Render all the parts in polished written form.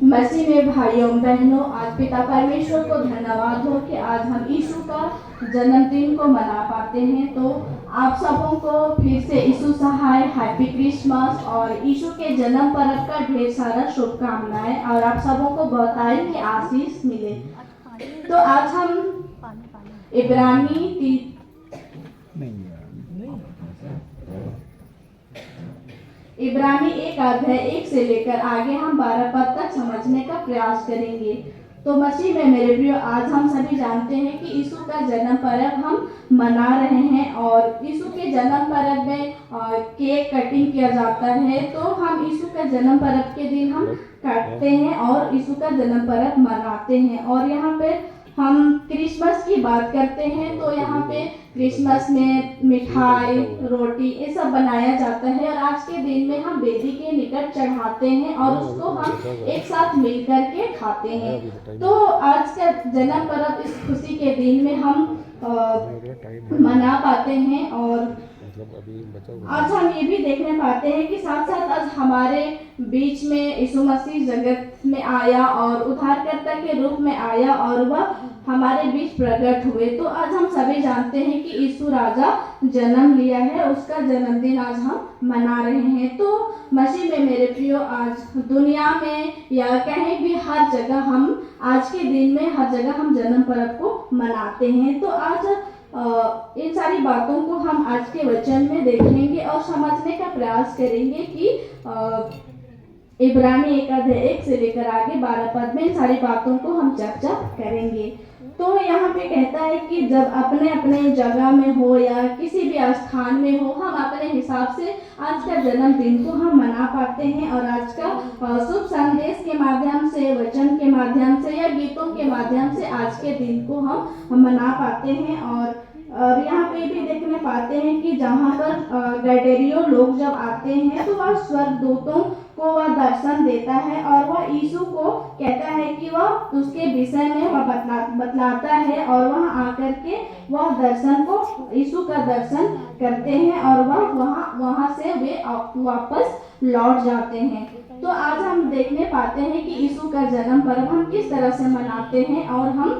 मसीह में भाइयों बहनों, आज पिता परमेश्वर को धन्यवाद हो कि आज हम यीशु का जन्मदिन को मना पाते हैं। तो आप सबों को फिर से यीशु सहाय हैप्पी क्रिसमस और यीशु के जन्म पर्व का ढेर सारा शुभकामनाएं और आप सबों को बहुतायत की आशीष मिले। तो आज हम इब्रानी 1 अध्याय 1 से लेकर आगे हम 12 पद तक समझने का प्रयास करेंगे। तो मसीह में मेरे प्रियो, आज हम सभी जानते हैं कि यीशु का जन्म पर्व हम मना रहे हैं और यीशु के जन्म पर्व में केक कटिंग किया जाता है। तो हम यीशु का जन्म पर्व के दिन हम काटते हैं और यीशु का जन्म पर्व मनाते हैं। और यहाँ पे हम क्रिसमस की बात करते हैं तो यहाँ पे क्रिसमस में मिठाई, रोटी ये सब बनाया जाता है और आज के दिन में हम वेदी के निकट चढ़ाते हैं और उसको हम एक साथ मिलकर के खाते हैं। तो आज का जन्म पर्व इस खुशी के दिन में हम मना पाते हैं। और आज हम ये भी देखने पाते हैं कि साथ साथ आज हमारे बीच में यीशु मसीह जगत में आया और उद्धारकर्ता के रूप में आया और वह हमारे बीच प्रकट हुए। तो आज हम सभी जानते हैं कि यीशु राजा जन्म लिया है, उसका जन्मदिन आज हम मना रहे हैं। तो मसीह में मेरे प्रियो, आज दुनिया में या कहीं भी हर जगह हम आज के दिन में हर जगह हम जन्म पर्व को मनाते हैं। तो आज इन सारी बातों को हम आज के वचन में देखेंगे और समझने का प्रयास करेंगे कि इब्रानी 1 अध्याय 1 से लेकर आगे 12 पद में इन सारी बातों को हम चर्चा करेंगे। तो यहाँ पे कहता है कि जब अपने अपने जगह में हो या किसी भी स्थान में हो, हम अपने हिसाब से आज का जन्मदिन को हम मना पाते हैं और आज का शुभ संदेश के माध्यम से, वचन के माध्यम से या गीतों के माध्यम से आज के दिन को हम मना पाते हैं। और यहाँ पे भी देखने पाते हैं कि जहाँ पर गैडेरियो लोग जब आते हैं तो वह स्वर्गदूतों को वह दर्शन देता है और वह यीशु को कहता है कि वह उसके विषय में वह बतलाता है और वहाँ आकर के वह दर्शन को यीशु का दर्शन करते हैं और वह वहाँ से वे वापस लौट जाते हैं। तो आज हम देखने पाते हैं कि यीशु का जन्म पर्व हम किस तरह से मनाते हैं और हम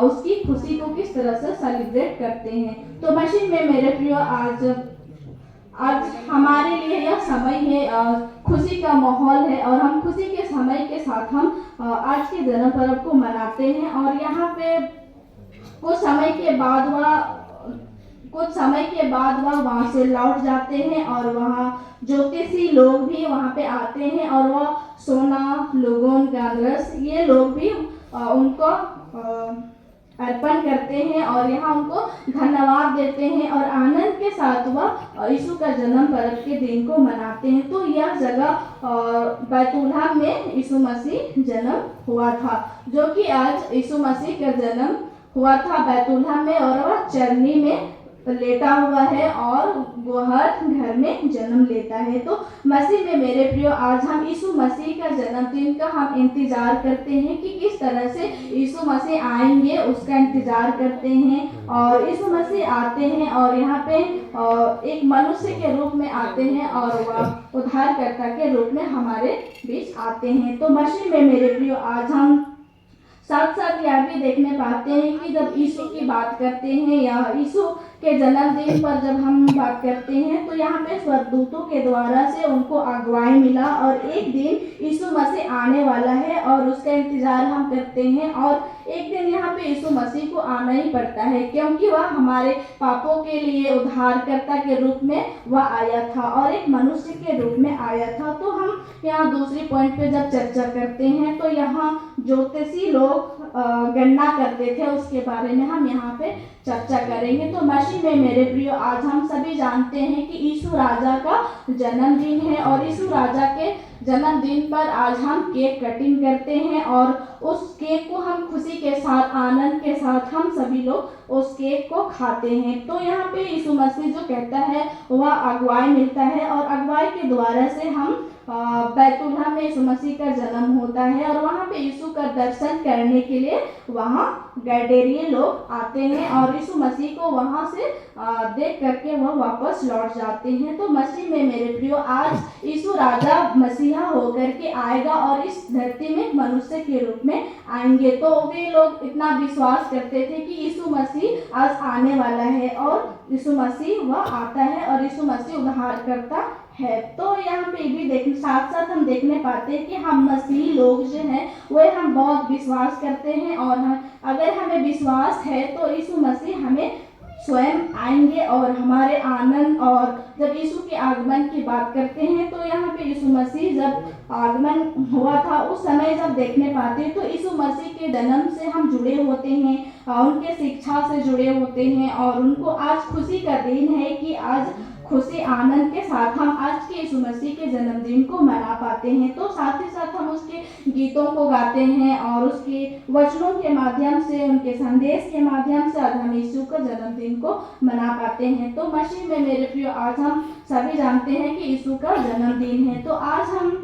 उसकी खुशी को किस तरह से सेलिब्रेट करते हैं। तो मसीह में मेरे प्रियो, आज हमारे लिए यह समय है, खुशी का माहौल है और हम खुशी के समय के साथ हम आज के जन्म पर्व को मनाते हैं। और यहाँ पे कुछ समय के बाद वह वहाँ से लौट जाते हैं और वहाँ ज्योतिषी लोग भी वहाँ पे आते हैं और वह सोना, लोगोन, गांदरस ये लोग भी उनको अर्पण करते हैं और यहाँ उनको धन्यवाद देते हैं और आनंद के साथ वह यीशु का जन्म पर्व के दिन को मनाते हैं। तो यह जगह बैतूलहम में यीशु मसीह जन्म हुआ था, जो कि आज यीशु मसीह का जन्म हुआ था बैतूलहम में और वह चरनी में लेटा हुआ है और वह घर में जन्म लेता है। तो मसीह में मेरे प्रियो, आज हम यीशु मसीह का जन्मदिन का हम इंतजार करते हैं कि किस तरह से यीशु मसीह आएंगे, उसका इंतजार करते हैं। और यीशु मसीह आते हैं और यहाँ पे एक मनुष्य के रूप में आते हैं और वह उद्धारकर्ता के रूप में हमारे बीच आते हैं। तो मसीह में मेरे प्रियो, आज हम साथ साथ यह भी देखने पाते हैं कि जब यीशु की बात करते हैं या यीशु के जन्मदिन पर जब हम बात करते हैं तो यहाँ पे स्वर्गदूतों के द्वारा से उनको अगुवाई मिला और एक दिन यीशु मसीह आने वाला है और उसका इंतजार हम करते हैं। और एक दिन यहाँ पे यीशु मसीह को आना ही पड़ता है क्योंकि वह हमारे पापों के लिए उद्धारकर्ता के रूप में वह आया था और एक मनुष्य के रूप में आया था। तो हम यहाँ दूसरी पॉइंट पे जब चर्चा करते हैं तो यहाँ ज्योतिषी लोग गणना करते थे, उसके बारे में हम यहाँ पे चर्चा करेंगे। तो मसीह में मेरे प्रियो, आज हम सभी जानते हैं कि यीशु राजा का जन्मदिन है और यीशु राजा के जन्मदिन पर आज हम केक कटिंग करते हैं और उस केक को हम खुशी के साथ, आनंद के साथ हम सभी लोग उस केक को खाते हैं। तो यहाँ पे यीशु मसीह जो कहता है वह अगुवाई मिलता है और अगुवाई के द्वारा से हम बैतुल्हम में यीशु मसीह का जन्म होता है और वहाँ पे यीशु का दर्शन करने के लिए वहाँ गैडेरिये लोग आते हैं और यीशु मसीह को वहाँ से देख करके वह वापस लौट जाते हैं। तो मसीह में मेरे प्रियो, आज यीशु राजा मसीहा होकर के आएगा और इस धरती में मनुष्य के रूप में आएंगे। तो वे लोग इतना विश्वास करते थे कि यीशु मसीह आज आने वाला है और यीशु मसीह वह आता है और यीशु मसीह उद्धार करता है। तो यहाँ पे भी साथ साथ हम देखने पाते हैं कि हम मसीही लोग जो हैं वह हम बहुत विश्वास करते हैं और अगर हमें विश्वास है तो यीशु मसीह हमें स्वयं आएंगे और हमारे आनंद। और जब यीशु के आगमन की बात करते हैं तो यहाँ पे यीशु मसीह जब आगमन हुआ था उस समय जब देखने पाते हैं तो यीशु मसीह के जन्म से हम जुड़े होते हैं, उनके शिक्षा से जुड़े होते हैं और उनको आज खुशी का दिन है कि आज खुशी आनंद के साथ हम आज के यीशु मसीह के जन्मदिन को मना पाते हैं। तो साथ ही साथ हम उसके गीतों को गाते हैं और उसके वचनों के माध्यम से, उनके संदेश के माध्यम से आज हम यीशु का जन्मदिन को मना पाते हैं। तो मसीह में मेरे प्रियो, आज हम सभी जानते हैं कि यीशु का जन्मदिन है। तो आज हम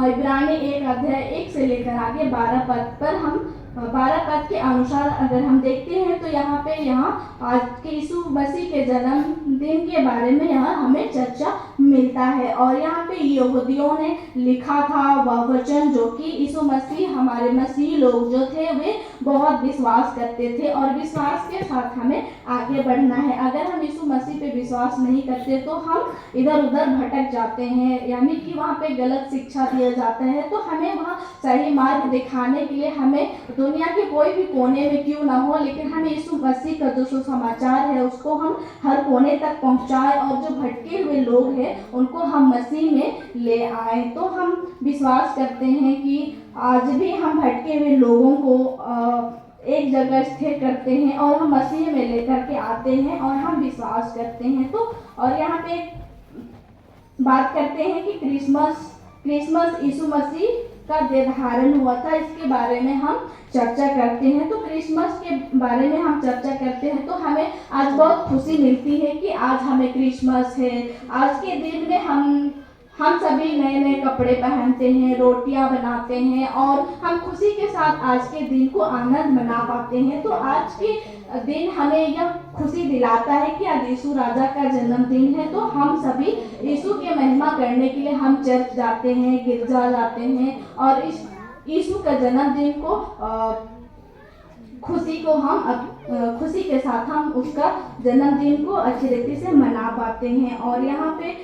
इब्रानी 1 अध्याय 1 से लेकर आगे 12 पद पर हम 12 पद के अनुसार अगर हम देखते हैं तो यहाँ आज के यीशु मसीह के जन्मदिन के बारे में यहाँ हमें चर्चा मिलता है। और यहाँ पे यहूदियों ने लिखा था वह वचन जो कि यीशु मसीह, हमारे मसीह लोग जो थे वे बहुत विश्वास करते थे और विश्वास के साथ हमें आगे बढ़ना है। अगर हम यीशु मसीह पे विश्वास नहीं करते तो हम इधर उधर भटक जाते हैं, यानी कि वहाँ पे गलत शिक्षा दिया जाता है। तो हमें वहाँ सही मार्ग दिखाने के लिए हमें दुनिया के कोई भी कोने में क्यों ना हो, लेकिन हमें यीशु मसीह का जो सुसमाचार है उसको हम हर कोने तक पहुँचाएं और जो भटके हुए लोग हैं उनको हम मसीह में ले आए। तो हम विश्वास करते हैं कि आज भी हम भटके हुए लोगों को एक जगह स्थिर करते हैं और हम मसीह में लेकर के आते हैं और हम विश्वास करते हैं। तो और यहाँ पे बात करते हैं कि क्रिसमस यीशु मसीह का निर्धारण हुआ था, इसके बारे में हम चर्चा करते हैं। तो क्रिसमस के बारे में हम चर्चा करते हैं तो हमें आज बहुत खुशी मिलती है कि आज हमें क्रिसमस है। आज के दिन में हम सभी नए नए कपड़े पहनते हैं, रोटियां बनाते हैं और हम खुशी के साथ आज के दिन को आनंद मना पाते हैं। तो आज के दिन हमें यह खुशी दिलाता है कि आज यीशु राजा का जन्मदिन है। तो हम सभी यीशु की महिमा करने के लिए हम चर्च जाते हैं, गिरजा जाते हैं और इस यीशु का जन्मदिन को खुशी के साथ हम उसका जन्मदिन को अच्छी रीति से मना पाते हैं। और यहाँ पे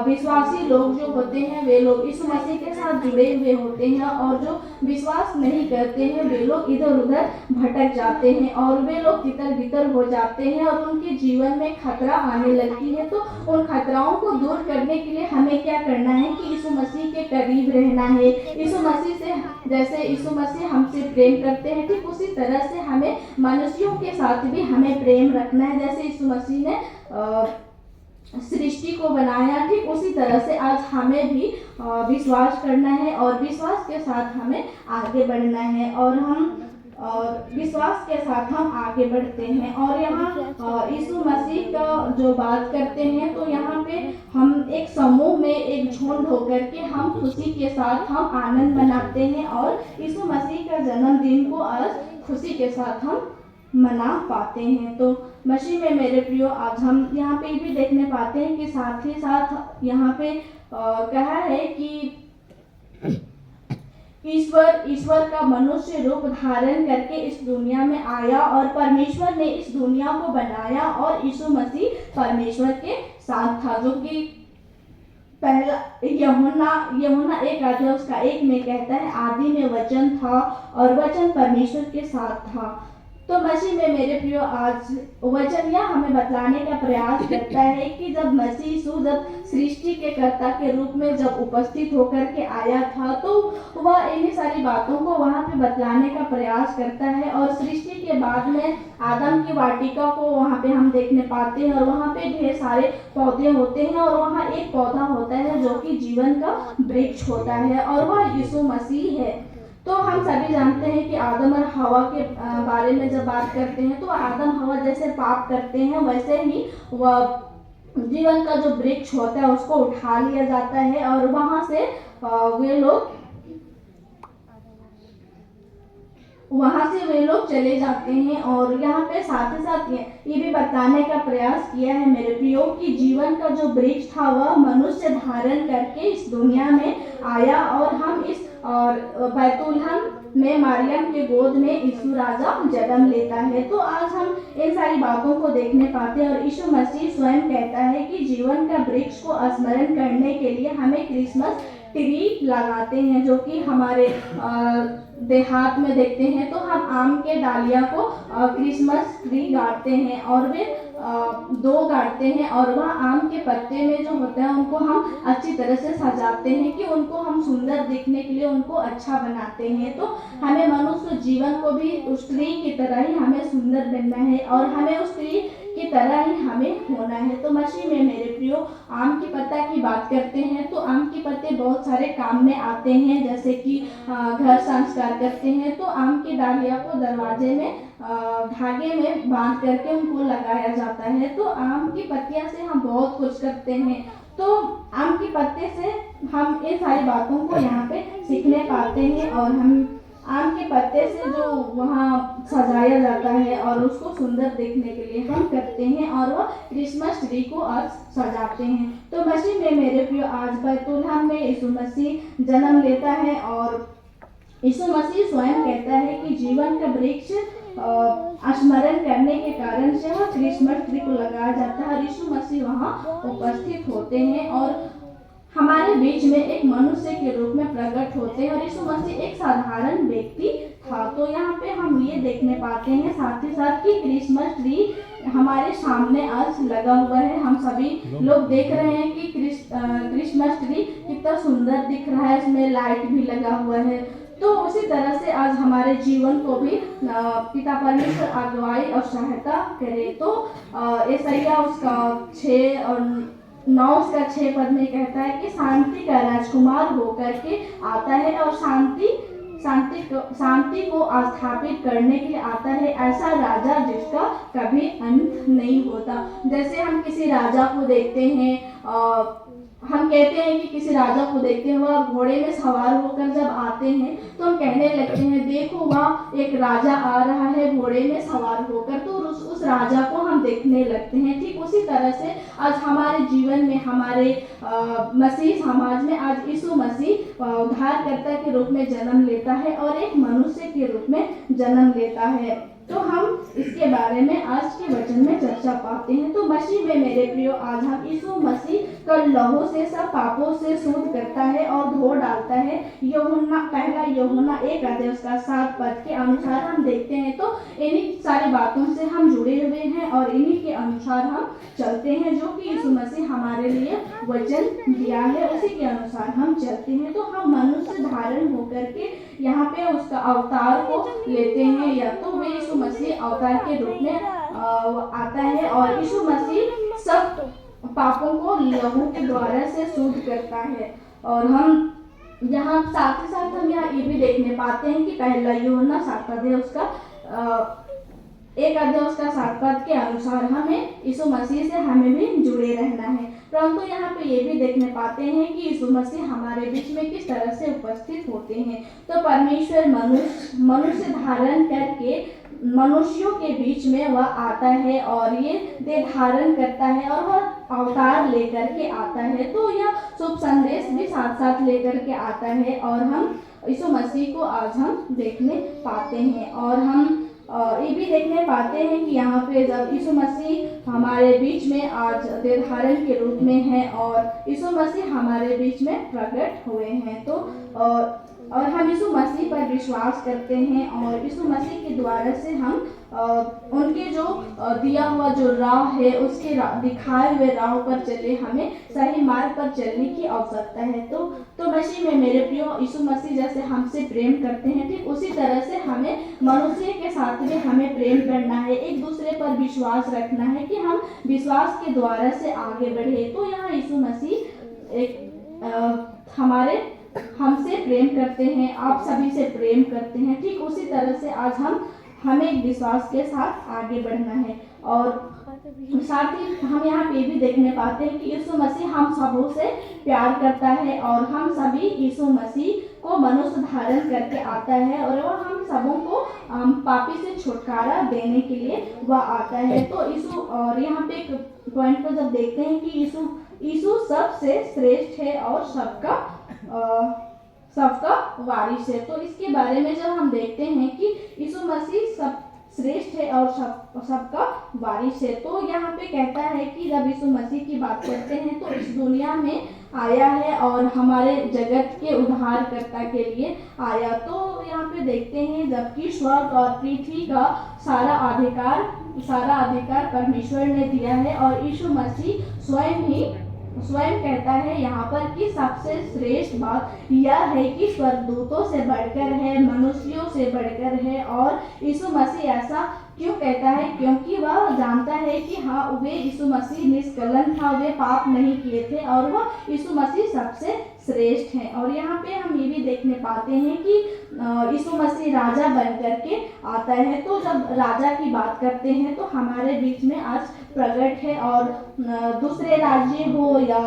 विश्वासी लोग जो होते हैं वे लोग यीशु मसीह के साथ जुड़े हुए होते हैं और जो विश्वास नहीं करते हैं वे लोग इधर उधर भटक जाते हैं और वे लोग तितर बितर हो जाते हैं और उनके जीवन में खतरा आने लगती है। तो उन खतराओं को दूर करने के लिए हमें क्या करना है कि यीशु मसीह के करीब रहना है। यीशु मसीह से, जैसे यीशु मसीह हमसे प्रेम करते हैं ठीक उसी तरह से हमें मनुष्यों के साथ भी हमें प्रेम रखना है। जैसे यीशु मसीह ने सृष्टि को बनाया ठीक उसी तरह से आज हमें भी विश्वास करना है और विश्वास के साथ हमें आगे बढ़ना है और विश्वास के साथ हम आगे बढ़ते हैं। और यहाँ यीशु मसीह का जो बात करते हैं तो यहाँ पे हम एक समूह में एक झुंड होकर के हम खुशी के साथ हम आनंद मनाते हैं और यीशु मसीह का जन्मदिन को आज खुशी के साथ हम मना पाते हैं। तो मसीह में मेरे प्रियो, आज हम यहाँ पे भी देखने पाते हैं कि साथ ही साथ यहाँ पे कहा है कि ईश्वर का मनुष्य रूप धारण करके इस दुनिया में आया और परमेश्वर ने इस दुनिया को बनाया और यीशु मसीह परमेश्वर के साथ था, जो कि पहला यूहन्ना 1 अध्याय उसका 1 में कहता है, आदि में वचन था और वचन परमेश्वर के साथ था। तो मसीह में मेरे प्रियो, आज वचन यह हमें बतलाने का प्रयास करता है कि जब मसीह यीशु जब सृष्टि के कर्ता के रूप में जब उपस्थित होकर के आया था तो वह इन्हीं सारी बातों को वहाँ पे बतलाने का प्रयास करता है। और सृष्टि के बाद में आदम की वाटिका को वहाँ पे हम देखने पाते हैं और वहाँ पे ढेर सारे पौधे होते हैं और वहाँ एक पौधा होता है जो कि जीवन का वृक्ष होता है और वह यीशु मसीह है। तो हम सभी जानते हैं कि आदम और हवा के बारे में जब बात करते हैं तो आदम हवा जैसे पाप करते हैं वैसे ही वह जीवन का जो वृक्ष होता है उसको उठा लिया जाता है और वहां से वे लोग चले जाते हैं। और यहाँ पे साथ ही साथ ये भी बताने का प्रयास किया है मेरे प्रियो कि जीवन का जो वृक्ष था वह मनुष्य धारण करके इस दुनिया में आया और हम इस और बैतुलहम में मरियम के गोद में यीशु राजा जन्म लेता है। तो आज हम इन सारी बातों को देखने पाते हैं और यीशु मसीह स्वयं कहता है कि जीवन का वृक्ष को स्मरण करने के लिए हमें क्रिसमस ट्री लगाते हैं, जो कि हमारे देहात में देखते हैं तो हम आम के डालिया को क्रिसमस ट्री गाड़ते हैं और वे दो गाड़ते हैं और वह आम के पत्ते में जो होता है उनको हम अच्छी तरह से सजाते हैं कि उनको हम सुंदर दिखने के लिए उनको अच्छा बनाते हैं। तो हमें मनुष्य जीवन को भी उस ट्री की तरह ही हमें सुंदर बनना है और हमें उस ट्री की तरह ही हमें होना है। तो मसीह में मेरे प्रियो आम के पत्ता की बात करते हैं तो आम के पत्ते बहुत सारे काम में आते हैं, जैसे कि घर संस्कार करते हैं तो आम की डालिया को दरवाजे में धागे में बांध करके उनको लगाया जाता है। तो आम की पत्तियां से हम बहुत कुछ करते हैं। तो आम के पत्ते से हम इन सारी बातों को यहाँ पे सीखने पाते हैं और हम आम के पत्ते से जो वहाँ सजाया जाता है और उसको सुंदर देखने के लिए हम करते हैं और वह क्रिसमस ट्री को आज सजाते हैं। तो मसीह में मेरे प्रिय आज बैतुलहम में यीशु मसीह जन्म लेता है और यीशु मसीह स्वयं कहता है कि जीवन का वृक्ष स्मरण करने के कारण से वह क्रिसमस ट्री को लगाया जाता है और यीशु मसीह वहाँ उपस्थित होते हैं और हमारे बीच में एक मनुष्य के रूप में प्रकट होते हैं और यीशु मसीह एक साधारण व्यक्ति था। तो यहाँ पे हम ये देखने पाते हैं साथ ही साथ कि क्रिसमस ट्री हमारे सामने आज लगा हुआ है। हम सभी लोग देख रहे हैं कि क्रिसमस ट्री कितना सुंदर दिख रहा है, इसमें लाइट भी लगा हुआ है। तो उसी तरह से आज हमारे जीवन को भी पिता परमेश्वर अगुवाई और सहायता करे। तो यशायाह उसका 6 और 9 उसका 6 पद में कहता है कि शांति का राजकुमार होकर के आता है और शांति को स्थापित करने के लिए आता है, ऐसा राजा जिसका कभी अंत नहीं होता। जैसे हम किसी राजा को देखते हैं, हम कहते हैं कि किसी राजा को देखते हैं वह घोड़े में सवार होकर जब आते हैं तो हम कहने लगते हैं देखो वहाँ एक राजा आ रहा है घोड़े में सवार होकर, तो उस राजा को हम देखने लगते हैं। ठीक उसी तरह से आज हमारे जीवन में हमारे मसीह समाज में आज यीशु मसीह उद्धारकर्ता के रूप में जन्म लेता है और एक मनुष्य के रूप में जन्म लेता है। तो हम इसके बारे में आज के वचन में चर्चा पाते हैं। तो मसीह में मेरे प्रियो आज हम यीशु मसीह का लहू से सब पापों से शुद्ध करता है और धो डालता है। पहला यूहन्ना 1:7 पद के अनुसार हम देखते हैं। तो इन्हीं सारी बातों से हम जुड़े हुए हैं और इन्हीं के अनुसार हम चलते हैं, जो कि यीशु मसीह हमारे लिए वचन दिया है उसी के अनुसार हम चलते हैं। तो हम मनुष्य धारण होकर के यहाँ पे उसका अवतार को लेते हैं, या तो वे यीशु मसीह अवतार के रूप में आता है और यीशु मसीह सब पापों को लहू के द्वारा से शुद्ध करता है। और हम यहाँ साथ ही साथ हम यहाँ ये भी देखने पाते हैं कि पहला यूहन्ना 7 उसका 7 पद के अनुसार हमें यीशु मसीह से हमें भी जुड़े रहना है। परंतु यहाँ पे ये भी देखने पाते हैं कि यीशु मसीह हमारे बीच में किस तरह से उपस्थित होते हैं। तो परमेश्वर मनुष्य धारण करके मनुष्यों के बीच में वह आता है और ये देह धारण करता है और वह अवतार लेकर के आता है। तो यह शुभ संदेश भी साथ साथ लेकर के आता है और हम यीशु मसीह को आज हम देखने पाते हैं। और हम ये भी देखने पाते हैं कि यहाँ पे जब यीशु मसीह हमारे बीच में आज देह धारण के रूप में है और यीशु मसीह हमारे बीच में प्रकट हुए हैं, तो और हम यीशु मसीह पर विश्वास करते हैं और यीशु मसीह के द्वारा से हम उनके जो दिया हुआ जो राह है उसके दिखाए हुए राह पर चले, हमें सही मार्ग पर चलने की आवश्यकता है। तो मसीह में मेरे प्रियो यीशु मसीह जैसे हमसे प्रेम करते हैं, ठीक उसी तरह से हमें मनुष्य के साथ में हमें प्रेम करना है, एक दूसरे पर विश्वास रखना है कि हम विश्वास के द्वारा से आगे बढ़े। तो यहाँ यीशु मसीह एक हमसे प्रेम करते हैं, आप सभी से प्रेम करते हैं। ठीक उसी तरह से आज हमें विश्वास के साथ आगे बढ़ना है। और साथ ही हम यहाँ पे भी देखने पाते हैं कि यीशु मसीह हम सबों से प्यार करता है और हम सभी यीशु मसीह को मनुष्य धारण करके आता है और वह हम सबों को पापी से छुटकारा देने के लिए वह आता है। तो यीशु, और यहाँ पे एक पॉइंट को जब देखते हैं कि यीशु सबसे श्रेष्ठ है और सबका वारिस है, तो इसके बारे में जब हम देखते हैं कि यीशु मसीह सब श्रेष्ठ है और सबका वारिस है, तो यहाँ पे कहता है कि जब यीशु मसीह की बात करते हैं तो इस दुनिया में आया है और हमारे जगत के उद्धारकर्ता के लिए आया। तो यहाँ पे देखते हैं जबकि स्वर्ग और पृथ्वी का सारा अधिकार परमेश्वर ने दिया है और यीशु मसीह स्वयं कहता है यहाँ पर कि सबसे श्रेष्ठ बात यह है कि स्वर्गदूतों से बढ़कर है, मनुष्यों से बढ़कर है। और यीशु मसीह ऐसा क्यों कहता है? क्योंकि वह जानता है कि हाँ, वे यीशु मसीह निष्कलंक था, वे पाप नहीं किए थे और वह यीशु मसीह सबसे श्रेष्ठ है। और यहाँ पे हम ये भी देखने पाते हैं कि यीशु मसीह राजा बन करके आता है। तो जब राजा की बात करते हैं तो हमारे बीच में आज प्रकट है और दूसरे राज्य हो या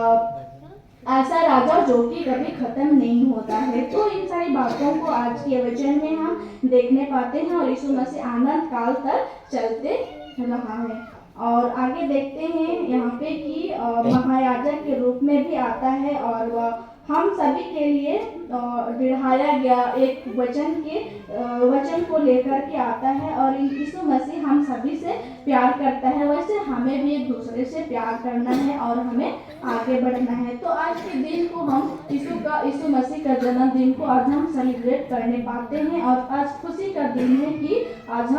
ऐसा राजा जो कि कभी खत्म नहीं होता है। तो इन सारी बातों को आज के वचन में हम देखने पाते हैं और यीशु मसीह अनंत काल तक चलते रहा है। और आगे देखते हैं यहाँ पे कि महायाजक के रूप में भी आता है और वह हम सभी के लिए बढ़ाया गया एक वचन को लेकर के आता है और यीशु मसीह हम सभी से प्यार करता है। वैसे हमें भी एक दूसरे से प्यार करना है और हमें आगे बढ़ना है। तो आज के दिन को हम यीशु मसीह का जन्मदिन को आज हम सेलिब्रेट करने पाते हैं और आज खुशी का दिन है कि आज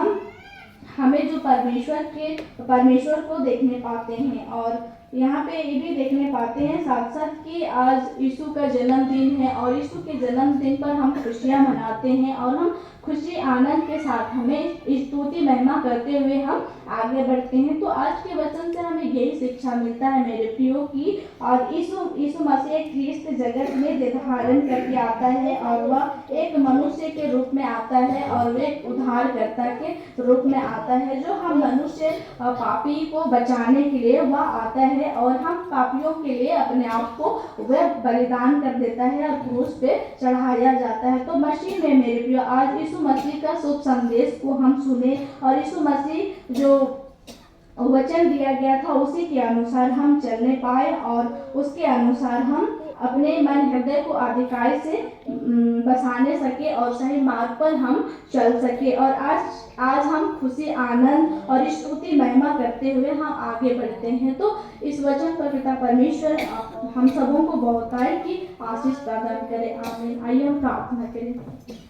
हमें जो परमेश्वर को देखने पाते हैं। और यहाँ पे ये भी देखने पाते हैं साथ साथ कि आज यीशु का जन्मदिन है और यीशु के जन्मदिन पर हम खुशियाँ मनाते हैं और हम खुशी आनंद के साथ हमें स्तुति महिमा करते हुए हम आगे बढ़ते हैं। तो आज के वचन से हमें यही शिक्षा मिलता है मेरे प्रियो की और यीशु मसीह ख्रिस्त जगत में देह धारण करके आता है और वह एक मनुष्य के रूप में आता है और वह एक उद्धारकर्ता के रूप में आता है जो हम मनुष्य पापी को बचाने के लिए वह आता है और हम पापियों के लिए अपने आप को वह बलिदान कर देता है और क्रूस पे चढ़ाया जाता है। तो मसीह में मेरे प्रिय आज यीशु मसीह का शुभ संदेश को हम सुने और यीशु मसीह जो वचन दिया गया था उसी के अनुसार हम चलने पाए और उसके अनुसार हम अपने मन हृदय को अधिकार से बसाने सके और सही मार्ग पर हम चल सके। और आज हम खुशी आनंद और स्तुति महिमा करते हुए हम आगे बढ़ते हैं। तो इस वचन पर पिता परमेश्वर हम सबों को बहुतायत की आशीष प्रदान करे। आमीन। आइए हम प्रार्थना करें।